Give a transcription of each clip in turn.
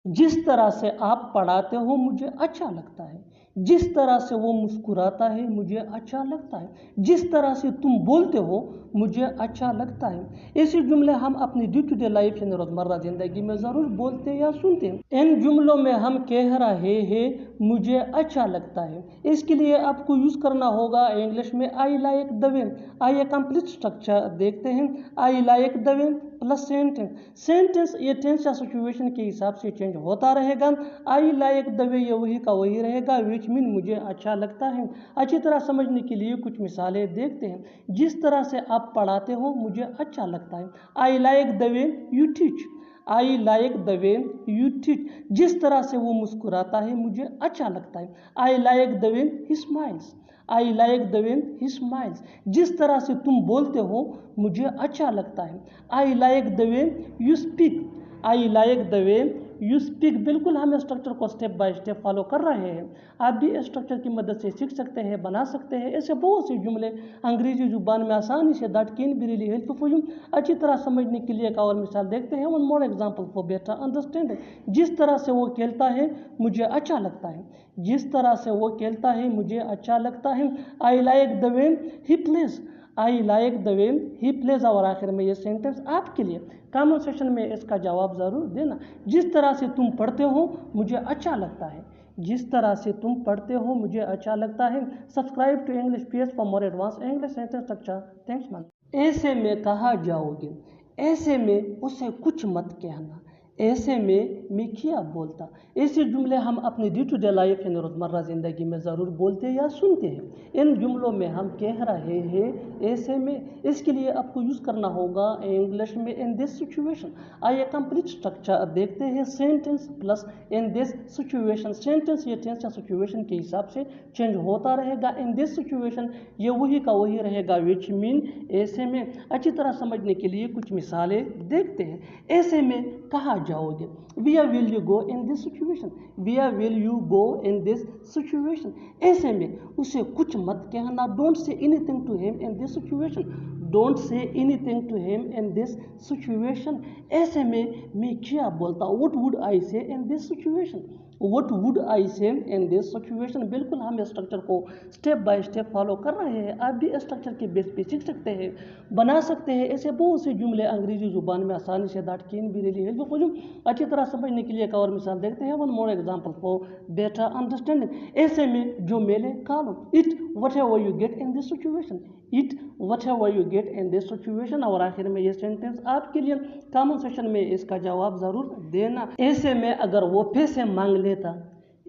जिस तरह से आप पढ़ाते हो मुझे अच्छा लगता है। जिस तरह से वो मुस्कुराता है मुझे अच्छा लगता है। जिस तरह से तुम बोलते हो मुझे अच्छा लगता है। ऐसे जुमले हम अपनी डे टू डे लाइफ यानी रोज़मर्रा ज़िंदगी में ज़रूर बोलते या सुनते हैं। इन जुमलों में हम कह रहे हैं मुझे अच्छा लगता है, इसके लिए आपको यूज़ करना होगा इंग्लिश में आई लाइक द वे। आइए कंप्लीट स्ट्रक्चर देखते हैं। I like the way plus sentence. Sentence ये टेंस या सिचुएशन के हिसाब से चेंज होता रहेगा। आई लाइक द वे ये वही का वही रहेगा, विच मीन मुझे अच्छा लगता है। अच्छी तरह समझने के लिए कुछ मिसालें देखते हैं। जिस तरह से आप पढ़ाते हो मुझे अच्छा लगता है। I like the way you teach. I like the way you teach. जिस तरह से वो मुस्कुराता है मुझे अच्छा लगता है। I like the way he smiles. I like the way he smiles. जिस तरह से तुम बोलते हो मुझे अच्छा लगता है। I like the way you speak. I like the way you speak. बिल्कुल हम स्ट्रक्चर को स्टेप बाय स्टेप फॉलो कर रहे हैं। आप भी स्ट्रक्चर की मदद से सीख सकते हैं, बना सकते हैं। ऐसे बहुत से जुमले अंग्रेजी जुबान में आसानी say that can be really helpful for you. अच्छी तरह समझने के लिए एक और मिसाल देखते हैं। One more example for better understanding. जिस तरह से वो खेलता है मुझे अच्छा लगता है। जिस तरह से वो खेलता है मुझे अच्छा लगता है। I like the way he plays. I like the way he plays. और आखिर में ये सेंटेंस आपके लिए। कमेंट सेक्शन में इसका जवाब ज़रूर देना। जिस तरह से तुम पढ़ते हो मुझे अच्छा लगता है। जिस तरह से तुम पढ़ते हो मुझे अच्छा लगता है। Subscribe to English PS for more advance English sentence structure. Thanks man. ऐसे में कहा जाओगे, ऐसे में उसे कुछ मत कहना, ऐसे में मैं क्या बोलता। ऐसे जुमले हम अपनी डे टू डे लाइफ यानी रोज़मर्रा ज़िंदगी में ज़रूर बोलते या सुनते हैं। इन जुमलों में हम कह रहे हैं ऐसे में, इसके लिए आपको यूज़ करना होगा इंग्लिश में इन दिस सिचुएशन। आइए कंप्लीट स्ट्रक्चर देखते हैं। Sentence plus in this situation. Sentence ये टेंस या सिचुएशन के हिसाब से चेंज होता रहेगा। इन दिस सिचुएशन ये वही का वही रहेगा, विच मीन ऐसे में। अच्छी तरह समझने के लिए कुछ मिसालें देखते हैं। ऐसे में कहा जाओगे, where will you go in this situation? where will you go in this situation? ऐसे में उसे कुछ मत कहना। don't say anything to him in this situation. don't say anything to him in this situation. ऐसे में मैं क्या बोलता, what would I say in this situation? what would I say in this situation? बिल्कुल हम स्ट्रक्चर को step by step follow कर रहे हैं। आप भी स्ट्रक्चर के बेस पे सीख सकते हैं, बना सकते हैं। ऐसे बहुत से जुमले अंग्रेजी जुबान में आसानी say that can be really helpful for you. अच्छी तरह समझने के लिए एक और मिसाल देखते हैं। One more example for better understanding. ऐसे में जो मेले खा लो, it whatever you get in this situation. It whatever you get in this situation. और आखिर में ये सेंटेंस आपके लिए। कमेंट सेक्शन में इसका जवाब ज़रूर देना। ऐसे में अगर वो पैसे मांग लेता,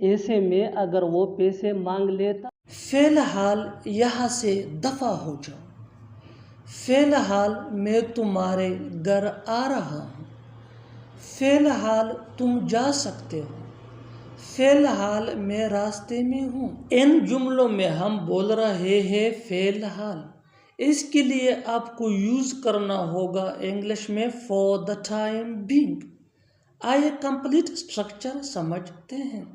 ऐसे में अगर वो पैसे मांग लेता। फिलहाल यहाँ से दफा हो जाओ। फिलहाल मैं तुम्हारे घर आ रहा हूँ। फिलहाल तुम जा सकते हो। फिलहाल मैं रास्ते में हूँ। इन जुमलों में हम बोल रहे हैं फिलहाल। इसके लिए आपको यूज़ करना होगा इंग्लिश में फॉर द टाइम बीइंग। आइए कंप्लीट स्ट्रक्चर समझते हैं।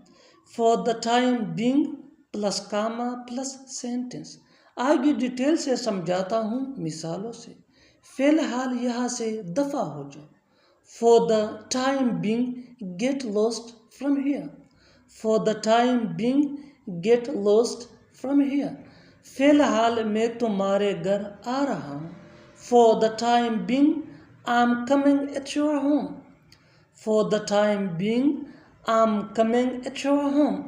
For the time being plus comma plus sentence. आगे डिटेल से समझाता हूँ मिसालों से। फिलहाल यहाँ से दफा हो जाओ। For the time being get lost from here. For the time being get lost from here. फिलहाल मैं तुम्हारे घर आ रहा हूँ। For the time being I am coming at your home. For the time being I am coming at your home.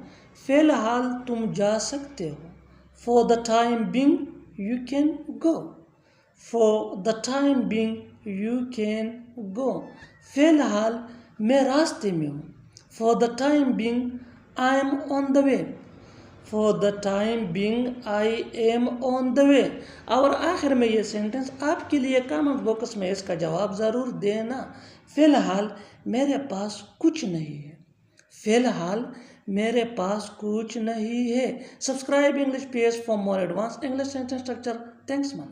फिलहाल तुम जा सकते हो। For the time being you can go. For the time being you can go. फिलहाल मैं रास्ते में हूँ। For the time being I am on the way. For the time being I am on the way. और आखिर में ये sentence आपके लिए। कमेंट बॉक्स में इसका जवाब ज़रूर देना। फिलहाल मेरे पास कुछ नहीं है। फिलहाल मेरे पास कुछ नहीं है। Subscribe English PS for more advance English sentence structure. Thanks man.